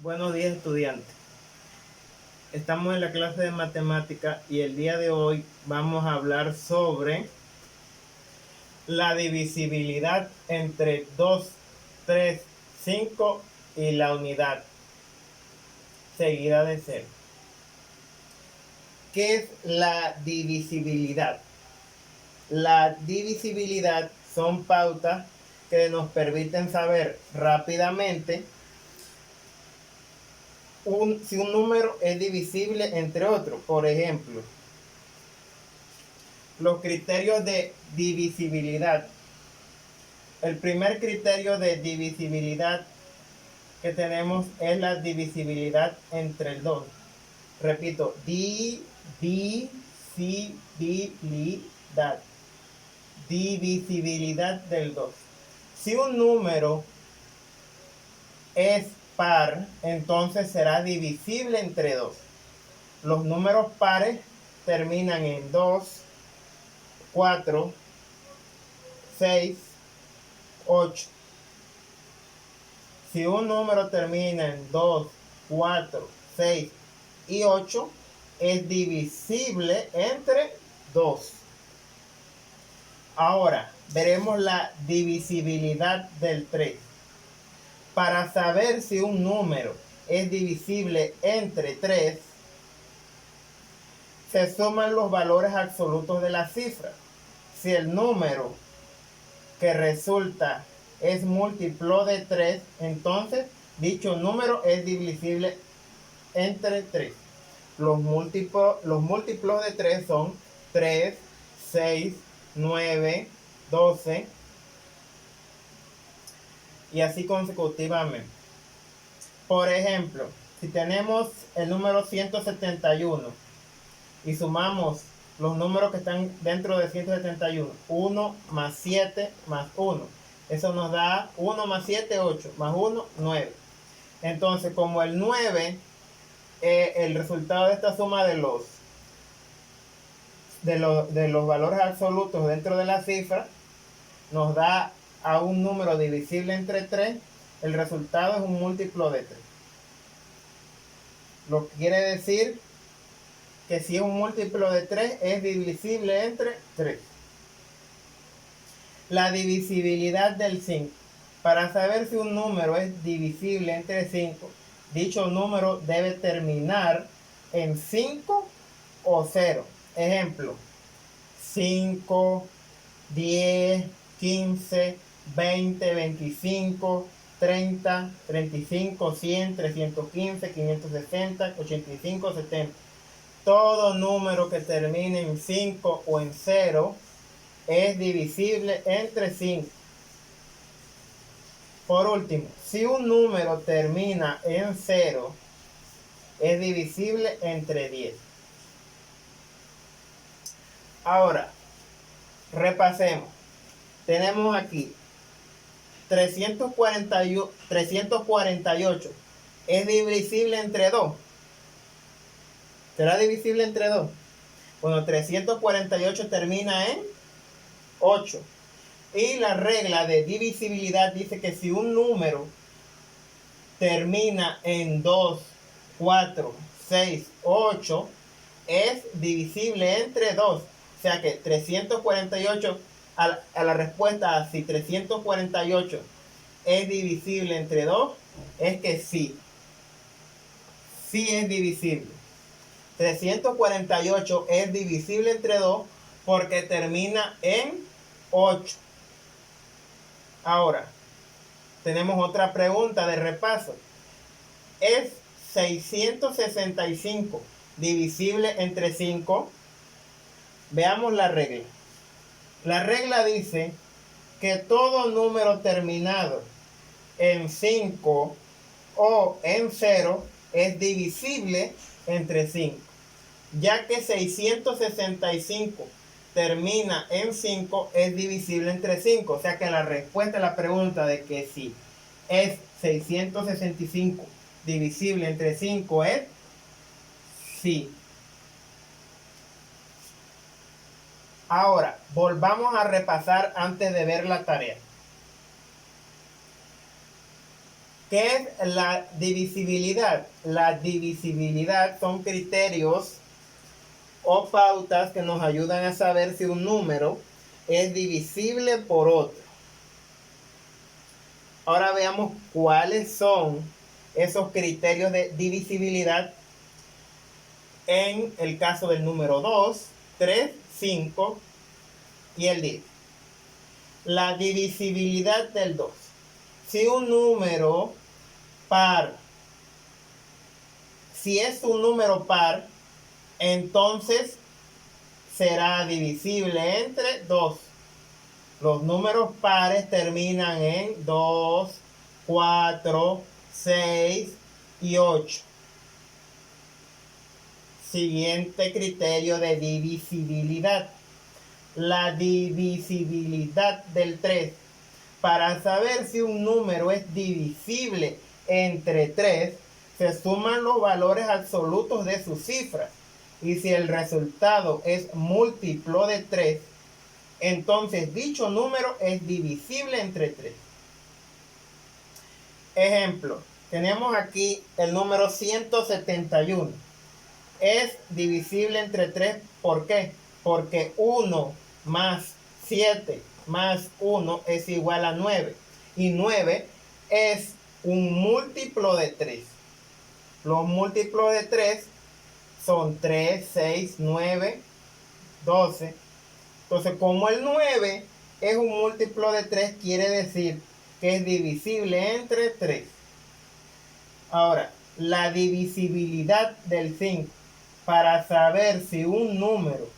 Buenos días, estudiantes. Estamos en la clase de matemática y el día de hoy vamos a hablar sobre la divisibilidad entre 2, 3, 5 y la unidad seguida de 0. ¿Qué es la divisibilidad? La divisibilidad son pautas que nos permiten saber rápidamente si un número es divisible entre otros. Por ejemplo, los criterios de divisibilidad. El primer criterio de divisibilidad que tenemos es la divisibilidad entre el 2. Repito, divisibilidad. Divisibilidad del 2. Si un número es par, entonces será divisible entre 2. Los números pares terminan en 2, 4, 6, 8. Si un número termina en 2, 4, 6 y 8, es divisible entre 2. Ahora, veremos la divisibilidad del 3. Para saber si un número es divisible entre 3, se suman los valores absolutos de la cifra. Si el número que resulta es múltiplo de 3, entonces dicho número es divisible entre 3. Los múltiplos de 3 son 3, 6, 9, 12 y así consecutivamente. Por ejemplo, si tenemos el número 171 y sumamos los números que están dentro de 171, 1 más 7 más 1, eso nos da 1 más 7, 8, más 1, 9. Entonces, como el 9 es el resultado de esta suma de los valores absolutos dentro de la cifra, nos da a un número divisible entre 3, el resultado es un múltiplo de 3. Lo que quiere decir que si es un múltiplo de 3 es divisible entre 3. La divisibilidad del 5. Para saber si un número es divisible entre 5, dicho número debe terminar en 5 o 0. Ejemplo, 5, 10, 15, 20, 25, 30, 35, 100, 315, 560, 85, 70. Todo número que termine en 5 o en 0 es divisible entre 5. Por último, si un número termina en 0, es divisible entre 10. Ahora, repasemos. Tenemos aquí 348. ¿Es divisible entre 2? ¿Será divisible entre 2? Bueno, 348 termina en 8. Y la regla de divisibilidad dice que si un número termina en 2, 4, 6, 8, es divisible entre 2. O sea que 348, a la respuesta a si 348 es divisible entre 2, es que sí. Sí es divisible. 348 es divisible entre 2 porque termina en 8. Ahora, tenemos otra pregunta de repaso. ¿Es 665 divisible entre 5? Veamos la regla. La regla dice que todo número terminado en 5 o en 0 es divisible entre 5. Ya que 665 termina en 5, es divisible entre 5. O sea que la respuesta a la pregunta de que si es 665 divisible entre 5 es sí. Ahora, volvamos a repasar antes de ver la tarea. ¿Qué es la divisibilidad? La divisibilidad son criterios o pautas que nos ayudan a saber si un número es divisible por otro. Ahora veamos cuáles son esos criterios de divisibilidad en el caso del número 2, 3, 5 y el 10. La divisibilidad del 2. Si un número par, si es un número par, entonces será divisible entre 2. Los números pares terminan en 2, 4, 6 y 8. Siguiente criterio de divisibilidad. La divisibilidad del 3. Para saber si un número es divisible entre 3, se suman los valores absolutos de sus cifras. Y si el resultado es múltiplo de 3, entonces dicho número es divisible entre 3. Ejemplo, tenemos aquí el número 171. Es divisible entre 3, ¿por qué? Porque 1 más 7 más 1 es igual a 9. Y 9 es un múltiplo de 3. Los múltiplos de 3 son 3, 6, 9, 12. Entonces, como el 9 es un múltiplo de 3, quiere decir que es divisible entre 3. Ahora, la divisibilidad del 5. Para saber si un número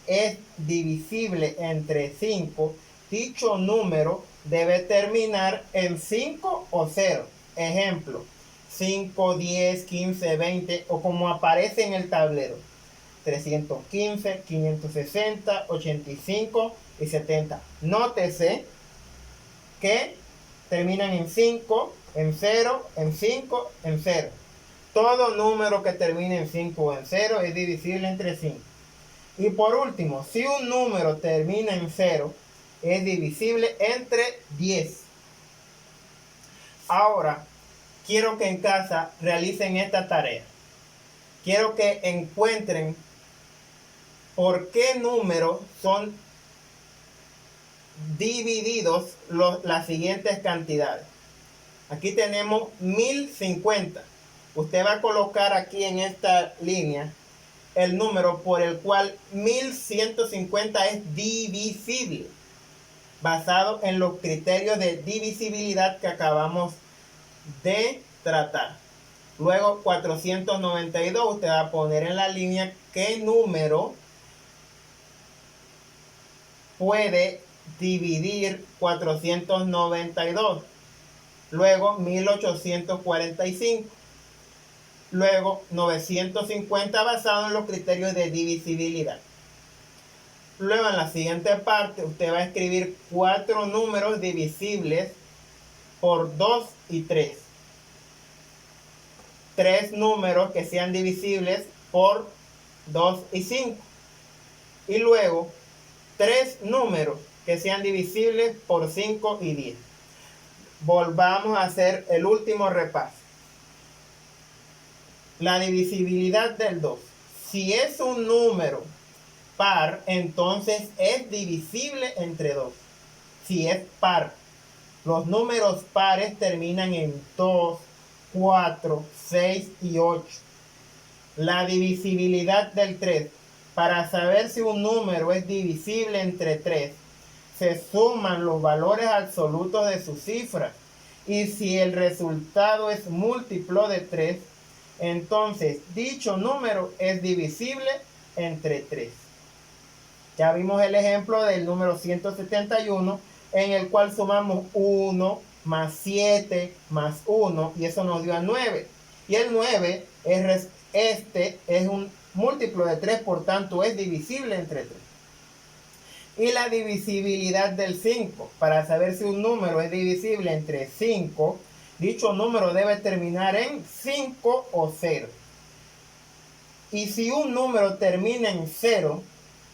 es divisible entre 5, dicho número debe terminar en 5 o 0. Ejemplo, 5, 10, 15, 20 o como aparece en el tablero. 315, 560, 85 y 70. Nótese que terminan en 5, en 0, en 5, en 0. Todo número que termine en 5 o en 0 es divisible entre 5. Y por último, si un número termina en 0, es divisible entre 10. Ahora, quiero que en casa realicen esta tarea. Quiero que encuentren por qué números son divididos las siguientes cantidades. Aquí tenemos 1050. Usted va a colocar aquí en esta línea el número por el cual 1150 es divisible, basado en los criterios de divisibilidad que acabamos de tratar. Luego 492, usted va a poner en la línea qué número puede dividir 492. Luego 1845. Luego 950 basado en los criterios de divisibilidad. Luego en la siguiente parte usted va a escribir 4 números divisibles por 2 y 3. 3 números que sean divisibles por 2 y 5. Y luego 3 números que sean divisibles por 5 y 10. Volvamos a hacer el último repaso. La divisibilidad del 2. Si es un número par, entonces es divisible entre 2. Si es par. Los números pares terminan en 2, 4, 6 y 8. La divisibilidad del 3. Para saber si un número es divisible entre 3, se suman los valores absolutos de sus cifras. Y si el resultado es múltiplo de 3, entonces dicho número es divisible entre 3. Ya vimos el ejemplo del número 171, en el cual sumamos 1 más 7 más 1 y eso nos dio a 9. Y el 9 es un múltiplo de 3, por tanto es divisible entre 3. Y la divisibilidad del 5. Para saber si un número es divisible entre 5, dicho número debe terminar en 5 o 0. Y si un número termina en 0,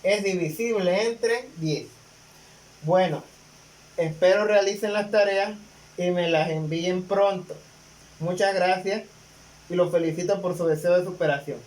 es divisible entre 10. Bueno, espero realicen las tareas y me las envíen pronto. Muchas gracias y lo felicito por su deseo de superación.